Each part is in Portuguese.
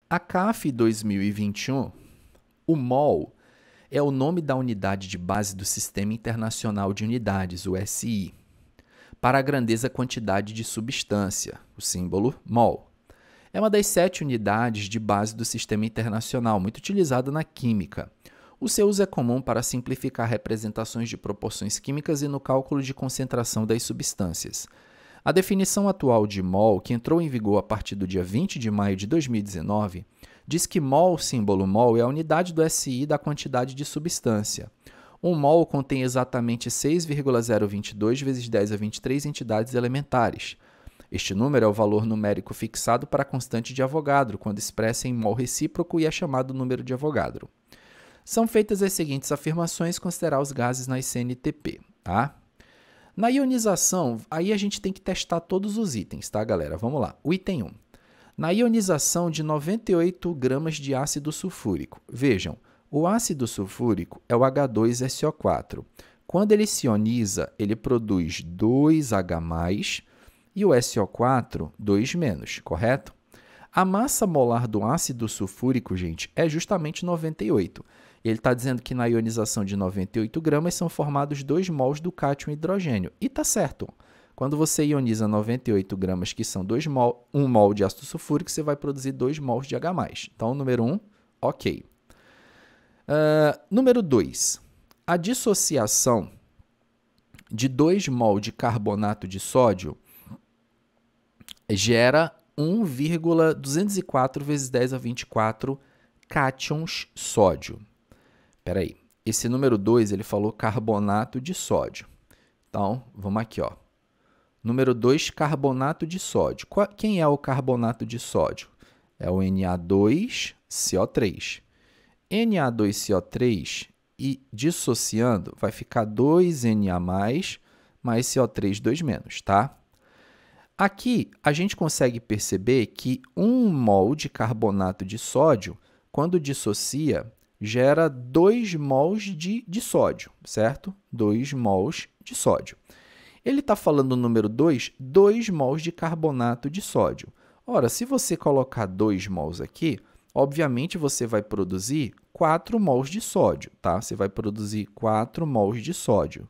A CAF 2021, o mol é o nome da unidade de base do Sistema Internacional de Unidades, o SI, para a grandeza quantidade de substância, o símbolo mol. É uma das 7 unidades de base do Sistema Internacional, muito utilizada na química. O seu uso é comum para simplificar representações de proporções químicas e no cálculo de concentração das substâncias. A definição atual de mol, que entrou em vigor a partir do dia 20 de maio de 2019, diz que mol, símbolo mol, é a unidade do SI da quantidade de substância. Um mol contém exatamente 6,022 vezes 10 a 23 entidades elementares. Este número é o valor numérico fixado para a constante de Avogadro, quando expressa em mol recíproco e é chamado número de Avogadro. São feitas as seguintes afirmações considerar os gases nas CNTP, tá? Na ionização, aí a gente tem que testar todos os itens, tá, galera? Vamos lá. O item 1. Na ionização de 98 gramas de ácido sulfúrico. Vejam, o ácido sulfúrico é o H2SO4. Quando ele se ioniza, ele produz 2H+, e o SO4, 2-, correto? A massa molar do ácido sulfúrico, gente, é justamente 98. Ele está dizendo que na ionização de 98 gramas são formados 2 mols do cátion hidrogênio. E está certo. Quando você ioniza 98 gramas, que são 1 mol de ácido sulfúrico, você vai produzir 2 mols de H+. Então, número 1, ok. Número 2. A dissociação de 2 mol de carbonato de sódio gera 1,204 vezes 10 a 24 cátions sódio. Espera aí. Esse número 2, ele falou carbonato de sódio. Então, vamos aqui, ó. Número 2, carbonato de sódio. Quem é o carbonato de sódio? É o Na2CO3. Na2CO3 e dissociando vai ficar 2Na+, mais CO3, 2-, tá? Aqui, a gente consegue perceber que 1 mol de carbonato de sódio, quando dissocia, gera 2 mols de sódio, certo? 2 mols de sódio. Ele está falando no número 2, 2 mols de carbonato de sódio. Ora, se você colocar 2 mols aqui, obviamente você vai produzir 4 mols de sódio, tá? Você vai produzir 4 mols de sódio.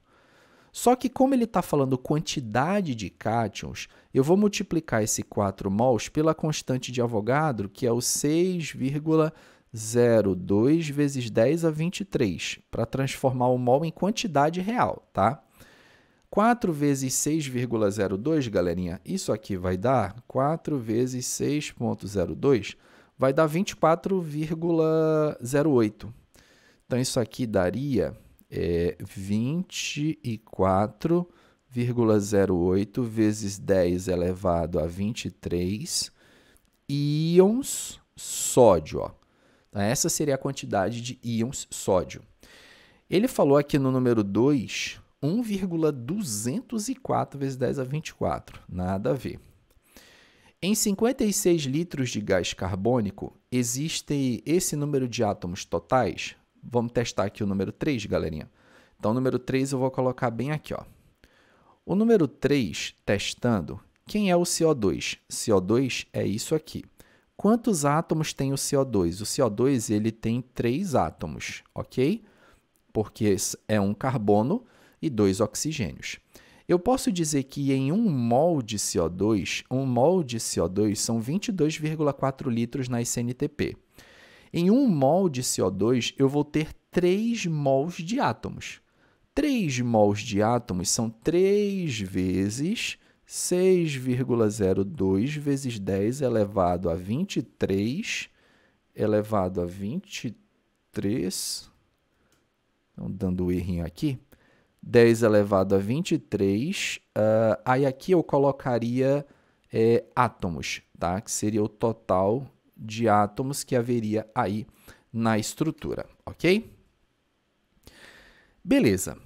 Só que como ele está falando quantidade de cátions, eu vou multiplicar esse 4 mols pela constante de Avogadro, que é o 6,02 vezes 10 a 23, para transformar o mol em quantidade real, tá? 4 vezes 6,02, galerinha, isso aqui vai dar 4 vezes 6,02, vai dar 24,08. Então, isso aqui daria 24,08 vezes 10 elevado a 23 íons sódio. Ó. Então, essa seria a quantidade de íons sódio. Ele falou aqui no número 2, 1,204 vezes 10 a 24. Nada a ver. Em 56 litros de gás carbônico, existe esse número de átomos totais? Vamos testar aqui o número 3, galerinha. Então, o número 3 eu vou colocar bem aqui. Ó. O número 3, testando, quem é o CO2? CO2 é isso aqui. Quantos átomos tem o CO2? O CO2 ele tem 3 átomos, ok? Porque é um carbono e 2 oxigênios. Eu posso dizer que em 1 mol de CO2, 1 mol de CO2 são 22,4 litros na CNTP. Em 1 mol de CO2, eu vou ter 3 mols de átomos. 3 mols de átomos são 3 vezes 6,02 vezes 10 elevado a 23, elevado a 23, então, dando o errinho aqui, 10 elevado a 23, aí aqui eu colocaria átomos, tá? Que seria o total de átomos que haveria aí na estrutura, ok? Beleza.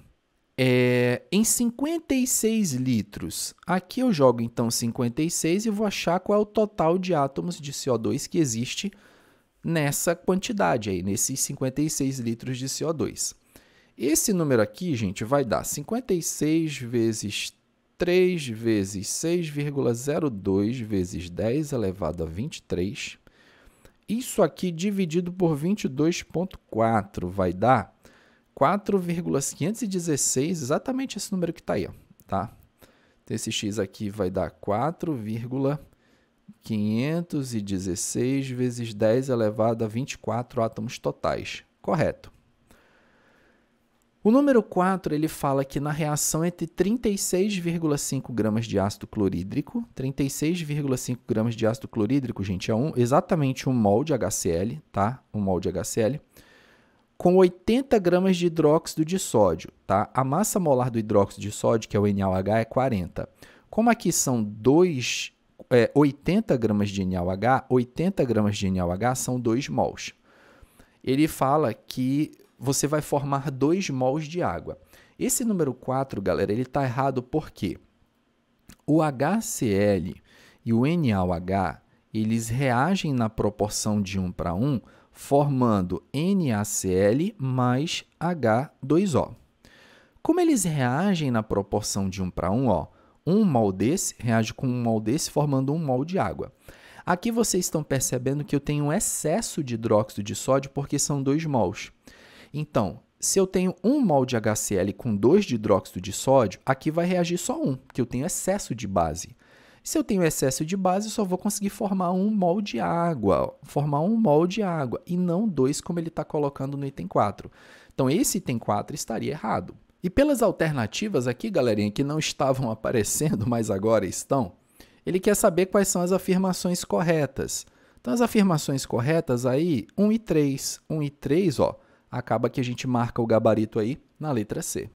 Em 56 litros, aqui eu jogo então 56 e vou achar qual é o total de átomos de CO2 que existe nessa quantidade aí, nesses 56 litros de CO2. Esse número aqui, gente, vai dar 56 vezes 3 vezes 6,02 vezes 10 elevado a 23, Isso aqui dividido por 22,4 vai dar 4,516, exatamente esse número que está aí, ó, tá? Então, esse x aqui vai dar 4,516 vezes 10 elevado a 24 átomos totais. Correto. O número 4, ele fala que na reação entre 36,5 gramas de ácido clorídrico, 36,5 gramas de ácido clorídrico, gente, é exatamente 1 mol de HCl, tá? 1 mol de HCl, com 80 gramas de hidróxido de sódio, tá? A massa molar do hidróxido de sódio, que é o NaOH, é 40. Como aqui são 80 gramas de NaOH, 80 gramas de NaOH são 2 mols. Ele fala que você vai formar 2 mols de água. Esse número 4, galera, ele está errado porque o HCl e o NaOH, eles reagem na proporção de 1 para 1, formando NaCl mais H2O. Como eles reagem na proporção de 1 para 1, ó, 1 mol desse reage com 1 mol desse, formando 1 mol de água. Aqui vocês estão percebendo que eu tenho um excesso de hidróxido de sódio porque são 2 mols. Então, se eu tenho 1 mol de HCl com 2 de hidróxido de sódio, aqui vai reagir só 1, porque eu tenho excesso de base. Se eu tenho excesso de base, eu só vou conseguir formar 1 mol de água, e não 2 como ele está colocando no item 4. Então, esse item 4 estaria errado. E pelas alternativas aqui, galerinha, que não estavam aparecendo, mas agora estão, ele quer saber quais são as afirmações corretas. Então, as afirmações corretas aí, 1 e 3. 1 e 3, ó, acaba que a gente marca o gabarito aí na letra C.